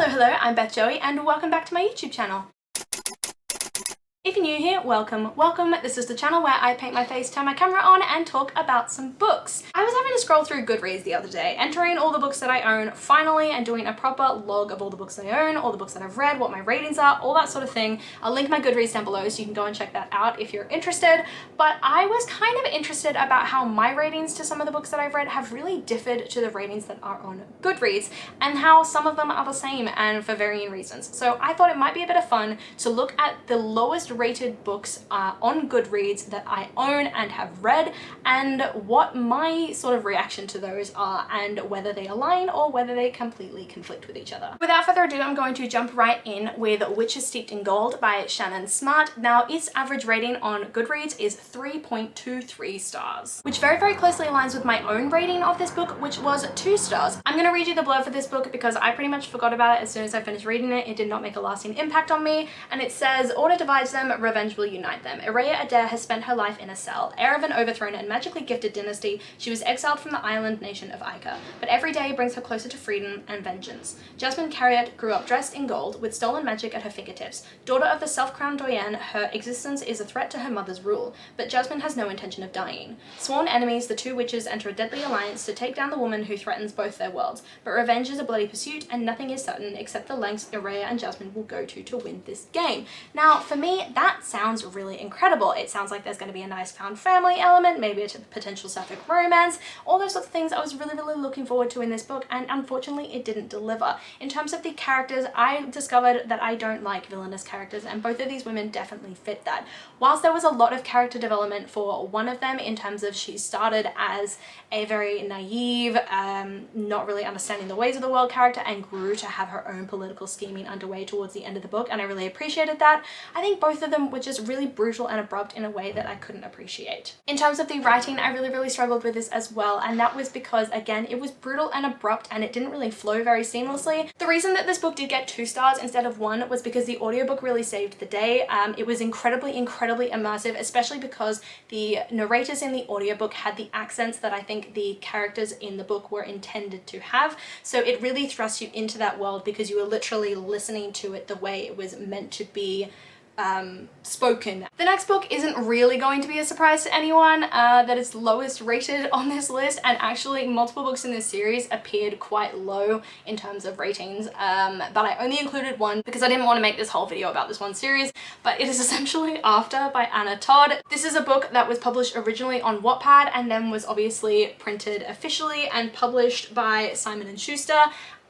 Hello, I'm Beth Joey and welcome back to my YouTube channel. If you're new here, welcome. This is the channel where I paint my face, turn my camera on, and talk about some books. I was having to scroll through Goodreads the other day, entering all the books that I own finally and doing a proper log of all the books that I own, all the books that I've read, what my ratings are, all that sort of thing. I'll link my Goodreads down below so you can go and check that out if you're interested. But I was kind of interested about how my ratings to some of the books that I've read have really differed to the ratings that are on Goodreads, and how some of them are the same and for varying reasons. So I thought it might be a bit of fun to look at the lowest rated books on Goodreads that I own and have read, and what my sort of reaction to those are, and whether they align or whether they completely conflict with each other. Without further ado, I'm going to jump right in with Witches Steeped in Gold by Shannon Smart. Now, its average rating on Goodreads is 3.23 stars, which very closely aligns with my own rating of this book, which was 2 stars. I'm going to read you the blurb for this book because I pretty much forgot about it as soon as I finished reading it. It did not make a lasting impact on me, and it says, "Order divides them, revenge will unite them. Araya Adair has spent her life in a cell. Heir of an overthrown and magically gifted dynasty, she was exiled from the island nation of Ica. But every day brings her closer to freedom and vengeance. Jasmine Carriot grew up dressed in gold, with stolen magic at her fingertips. Daughter of the self-crowned Doyen, her existence is a threat to her mother's rule. But Jasmine has no intention of dying. Sworn enemies, the two witches enter a deadly alliance to take down the woman who threatens both their worlds. But revenge is a bloody pursuit, and nothing is certain except the lengths Araya and Jasmine will go to win this game." Now, for me, that sounds really incredible. It sounds like there's going to be a nice found family element, maybe a potential sapphic romance, all those sorts of things I was really looking forward to in this book, and unfortunately it didn't deliver. In terms of the characters, I discovered that I don't like villainous characters, and both of these women definitely fit that. Whilst there was a lot of character development for one of them, in terms of she started as a very naive, not really understanding the ways of the world character, and grew to have her own political scheming underway towards the end of the book, and I really appreciated that. I think both of them were just really brutal and abrupt in a way that I couldn't appreciate. In terms of the writing, I really struggled with this as well, and that was because, again, it was brutal and abrupt and it didn't really flow very seamlessly. The reason that this book did get 2 stars instead of 1 was because the audiobook really saved the day. It was incredibly immersive, especially because the narrators in the audiobook had the accents that I think the characters in the book were intended to have. So it really thrusts you into that world because you were literally listening to it the way it was meant to be spoken. The next book isn't really going to be a surprise to anyone, that is lowest rated on this list, and actually multiple books in this series appeared quite low in terms of ratings, but I only included one because I didn't want to make this whole video about this one series. But it is essentially After by Anna Todd. This is a book that was published originally on Wattpad and then was obviously printed officially and published by Simon & Schuster.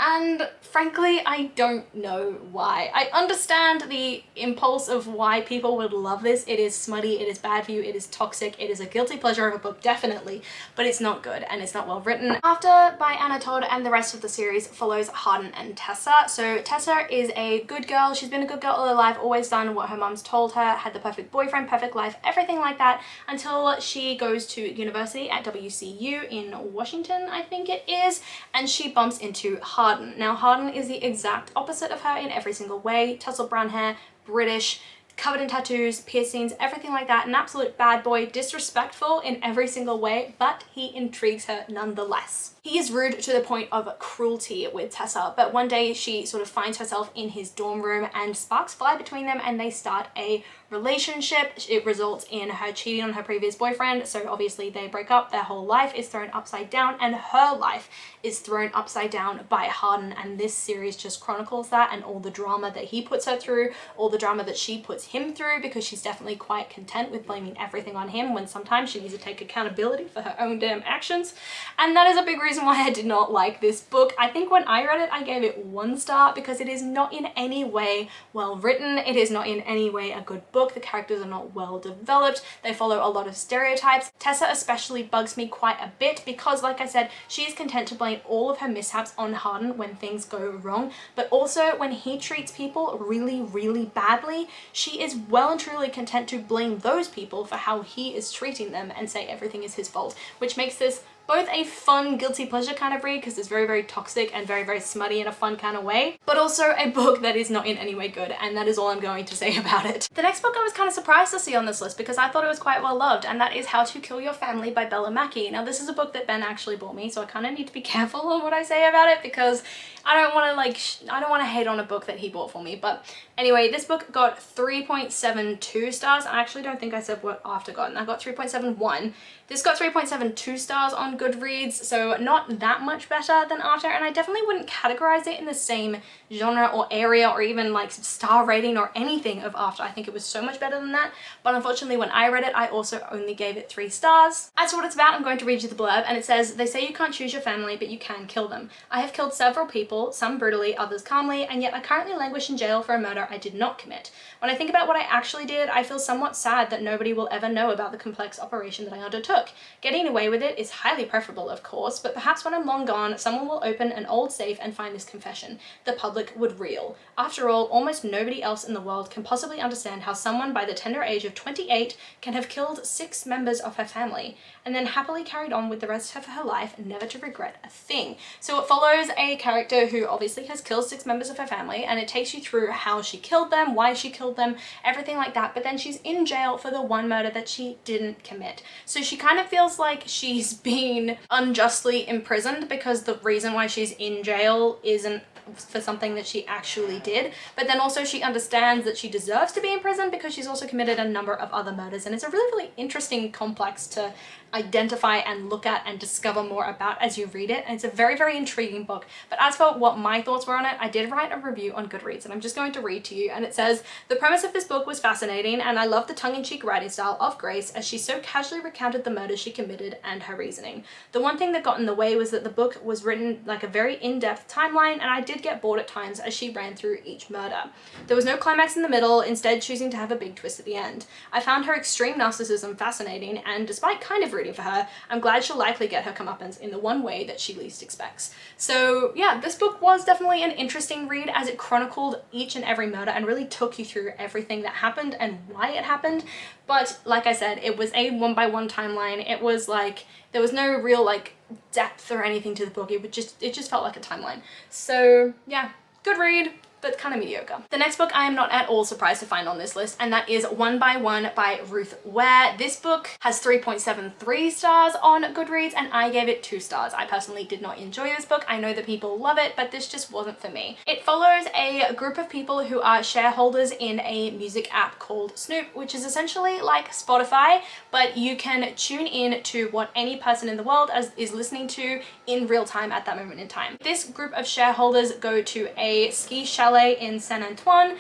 And frankly, I don't know why. I understand the impulse of why people would love this. It is smutty, it is bad for you, it is toxic, it is a guilty pleasure of a book, definitely, but it's not good and it's not well written. After by Anna Todd and the rest of the series follows Hardin and Tessa. So Tessa is a good girl. She's been a good girl all her life, always done what her mom's told her, had the perfect boyfriend, perfect life, everything like that, until she goes to university at WCU in Washington, I think it is, and she bumps into Hardin. Now, Hardin is the exact opposite of her in every single way. Tousled brown hair, British, covered in tattoos, piercings, everything like that. An absolute bad boy, disrespectful in every single way, but he intrigues her nonetheless. He is rude to the point of cruelty with Tessa, but one day she sort of finds herself in his dorm room and sparks fly between them and they start a relationship. It results in her cheating on her previous boyfriend, so obviously they break up. Their whole life is thrown upside down, and her life is thrown upside down by Hardin, and this series just chronicles that and all the drama that he puts her through, all the drama that she puts him through, because she's definitely quite content with blaming everything on him when sometimes she needs to take accountability for her own damn actions. And that is a big reason why I did not like this book. I think when I read it, I gave it 1 star because it is not in any way well written. It is not in any way a good book. The characters are not well developed. They follow a lot of stereotypes. Tessa especially bugs me quite a bit because, like I said, she is content to blame all of her mishaps on Hardin when things go wrong, but also when he treats people really badly, she is well and truly content to blame those people for how he is treating them and say everything is his fault, which makes this both a fun guilty pleasure kind of read because it's very, very toxic and very, very smutty in a fun kind of way, but also a book that is not in any way good, and that is all I'm going to say about it. The next book I was kind of surprised to see on this list because I thought it was quite well loved, and that is How to Kill Your Family by Bella Mackie. Now this is a book that Ben actually bought me, so I kind of need to be careful on what I say about it because I don't want to I don't want to hate on a book that he bought for me. But anyway, this book got 3.72 stars. I actually don't think I said what After got, and I got 3.71. This got 3.72 stars on Goodreads, so not that much better than After, and I definitely wouldn't categorize it in the same genre or area or even like star rating or anything of After. I think it was so much better than that, but unfortunately when I read it, I also only gave it 3 stars. As to what it's about, I'm going to read you the blurb, and it says, "They say you can't choose your family, but you can kill them. I have killed several people, some brutally, others calmly, and yet I currently languish in jail for a murder I did not commit. When I think about what I actually did, I feel somewhat sad that nobody will ever know about the complex operation that I undertook. Getting away with it is highly preferable, of course, but perhaps when I'm long gone, someone will open an old safe and find this confession. The public would reel. After all, almost nobody else in the world can possibly understand how someone by the tender age of 28 can have killed 6 members of her family, and then happily carried on with the rest of her life, never to regret a thing." So it follows a character who obviously has killed 6 members of her family, and it takes you through how she killed them, why she killed them, everything like that, but then she's in jail for the one murder that she didn't commit. So she kind of feels like she's been unjustly imprisoned because the reason why she's in jail isn't for something that she actually did, but then also she understands that she deserves to be in prison because she's also committed a number of other murders, and it's a really, really interesting complex to identify and look at and discover more about as you read it, and it's a very, very intriguing book. But as for what my thoughts were on it, I did write a review on Goodreads, and I'm just going to read to you, and it says, "The premise of this book was fascinating, and I love the tongue-in-cheek writing style of Grace as she so casually recounted the murders she committed and her reasoning. The one thing that got in the way was that the book was written like a very in-depth timeline, and I did get bored at times as she ran through each murder. There was no climax in the middle, instead choosing to have a big twist at the end. I found her extreme narcissism fascinating, and despite kind of rooting for her, I'm glad she'll likely get her comeuppance in the one way that she least expects." So yeah, this book was definitely an interesting read as it chronicled each and every murder and really took you through everything that happened and why it happened. But like I said, it was a one-by-one timeline. It was like, there was no real like depth or anything to the book. It just felt like a timeline. So yeah, good read, but kind of mediocre. The next book I am not at all surprised to find on this list, and that is One by One by Ruth Ware. This book has 3.73 stars on Goodreads, and I gave it 2 stars. I personally did not enjoy this book. I know that people love it, but this just wasn't for me. It follows a group of people who are shareholders in a music app called Snoop, which is essentially like Spotify, but you can tune in to what any person in the world is listening to in real time at that moment in time. This group of shareholders go to a ski chalet in Saint Antoine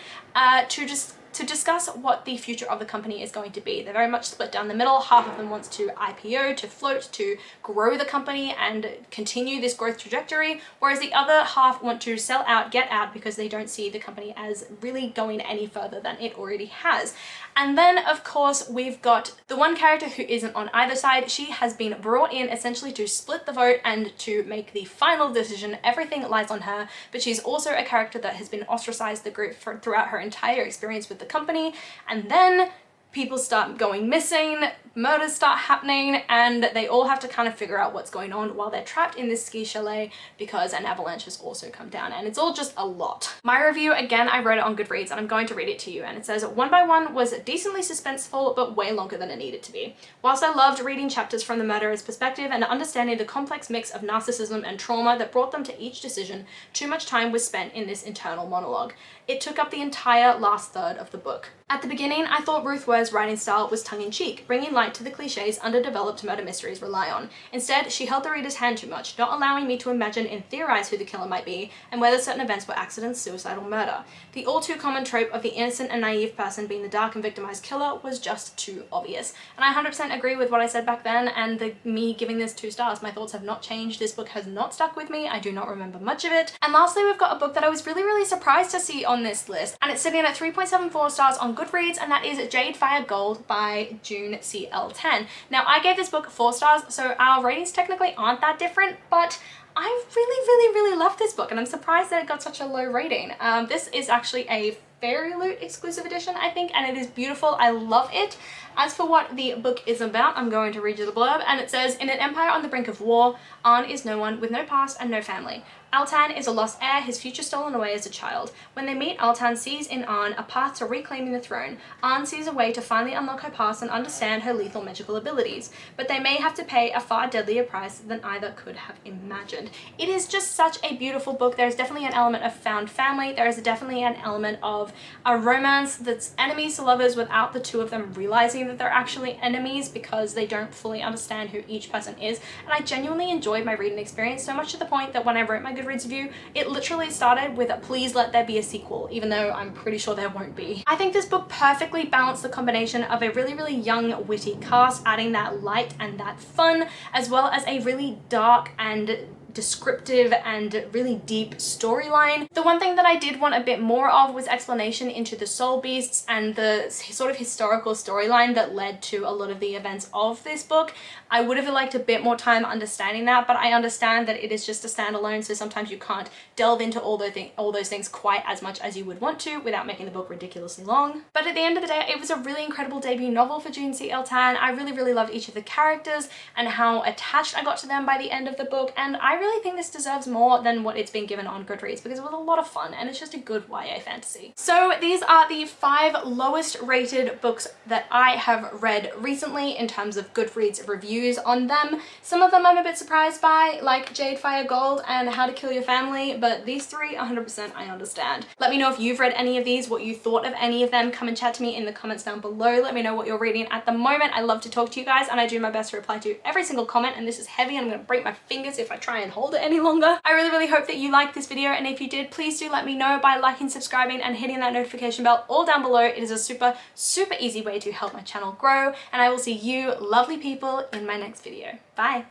to discuss what the future of the company is going to be. They're very much split down the middle. Half of them wants to IPO, to float, to grow the company and continue this growth trajectory, whereas the other half want to sell out, get out, because they don't see the company as really going any further than it already has. And then of course we've got the one character who isn't on either side. She has been brought in essentially to split the vote and to make the final decision. Everything lies on her, but she's also a character that has been ostracized the group throughout her entire experience with the company. And then people start going missing, murders start happening, and they all have to kind of figure out what's going on while they're trapped in this ski chalet because an avalanche has also come down, and it's all just a lot. My review, again, I wrote it on Goodreads, and I'm going to read it to you, and it says, "One by One was decently suspenseful, but way longer than it needed to be. Whilst I loved reading chapters from the murderer's perspective and understanding the complex mix of narcissism and trauma that brought them to each decision, too much time was spent in this internal monologue. It took up the entire last third of the book. At the beginning, I thought Ruth Ware's writing style was tongue-in-cheek, bringing light to the cliches underdeveloped murder mysteries rely on. Instead, she held the reader's hand too much, not allowing me to imagine and theorize who the killer might be and whether certain events were accidents, suicide, or murder. The all-too-common trope of the innocent and naive person being the dark and victimized killer was just too obvious." And I 100% agree with what I said back then, and me giving this 2 stars. My thoughts have not changed. This book has not stuck with me. I do not remember much of it. And lastly, we've got a book that I was really, really surprised to see on this list, and it's sitting at 3.74 stars on Goodreads, and that is Jade Fire Gold by June CL10. Now, I gave this book 4 stars, so our ratings technically aren't that different, but I really love this book, and I'm surprised that it got such a low rating. This is actually a Fairy Loot exclusive edition, I think, and it is beautiful. I love it. As for what the book is about, I'm going to read you the blurb, and it says, in an empire on the brink of war, Arn is no one with no past and no family. Altan is a lost heir, his future stolen away as a child. When they meet, Altan sees in Arn a path to reclaiming the throne. Arn sees a way to finally unlock her past and understand her lethal magical abilities, but they may have to pay a far deadlier price than either could have imagined. It is just such a beautiful book. There is definitely an element of found family. There is definitely an element of a romance that's enemies to lovers without the two of them realizing that they're actually enemies because they don't fully understand who each person is. And I genuinely enjoyed my reading experience, so much to the point that when I wrote my Goodreads review, it literally started with a please let there be a sequel, even though I'm pretty sure there won't be. I think this book perfectly balanced the combination of a really young, witty cast, adding that light and that fun, as well as a really dark and descriptive and really deep storyline. The one thing that I did want a bit more of was explanation into the soul beasts and the sort of historical storyline that led to a lot of the events of this book. I would have liked a bit more time understanding that, but I understand that it is just a standalone, so sometimes you can't delve into all those things quite as much as you would want to without making the book ridiculously long. But at the end of the day, it was a really incredible debut novel for June C. Tan. I really loved each of the characters and how attached I got to them by the end of the book, and I really think this deserves more than what it's been given on Goodreads because it was a lot of fun and it's just a good YA fantasy. So these are the 5 lowest rated books that I have read recently in terms of Goodreads reviews on them. Some of them I'm a bit surprised by, like Jade Fire Gold and How to Kill Your Family, but these 3, 100% I understand. Let me know if you've read any of these, what you thought of any of them. Come and chat to me in the comments down below. Let me know what you're reading at the moment. I love to talk to you guys and I do my best to reply to every single comment, and this is heavy. I'm gonna break my fingers if I try and hold it any longer. I really hope that you liked this video, and if you did, please do let me know by liking, subscribing, and hitting that notification bell all down below. It is a super easy way to help my channel grow, and I will see you lovely people in my next video. Bye!